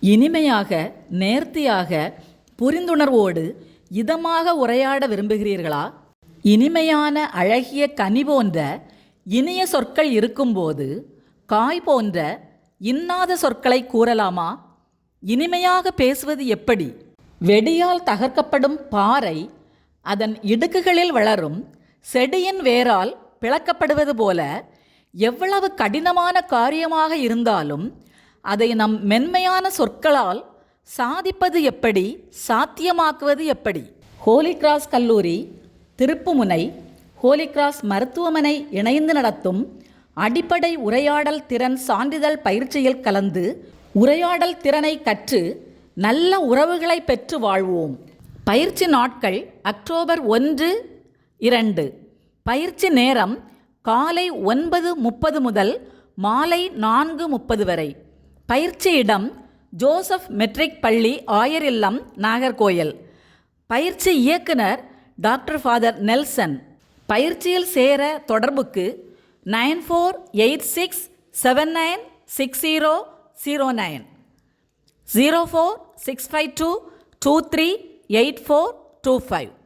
இனிமையாக, நேர்த்தியாக, புரிந்துணர்வோடு இதமாக உரையாட விரும்புகிறீர்களா? இனிமையான அழகிய கனி போன்ற இனிய சொற்கள் இருக்கும்போது காய் போன்ற இன்னாத சொற்களை கூறலாமா? இனிமையாக பேசுவது எப்படி? வெடியால் தகர்க்கப்படும் பாறை அதன் இடுக்குகளில் வளரும் செடியின் வேரால் பிளக்கப்படுவது போல எவ்வளவு கடினமான காரியமாக இருந்தாலும் அதை நம் மென்மையான சொற்களால் சாதிப்பது எப்படி, சாத்தியமாக்குவது எப்படி? ஹோலி கிராஸ் கல்லூரி, திருப்புமுனை, ஹோலி கிராஸ் மருத்துவமனை இணைந்து நடத்தும் அடிப்படை உரையாடல் திறன் சான்றிதழ் பயிற்சியில் கலந்து உரையாடல் திறனை கற்று நல்ல உறவுகளை பெற்று வாழ்வோம். பயிற்சி நாட்கள் அக்டோபர் 1, 2. பயிற்சி நேரம் காலை 9:30 முதல் மாலை 4:30 வரை. பயிற்சி இடம் ஜோசப் மெட்ரிக் பள்ளி, ஆயர் இல்லம், நாகர்கோயில். பயிற்சி இயக்குனர் டாக்டர் ஃபாதர் நெல்சன். பயிற்சியில் சேர தொடர்புக்கு 9486796009 04652238425.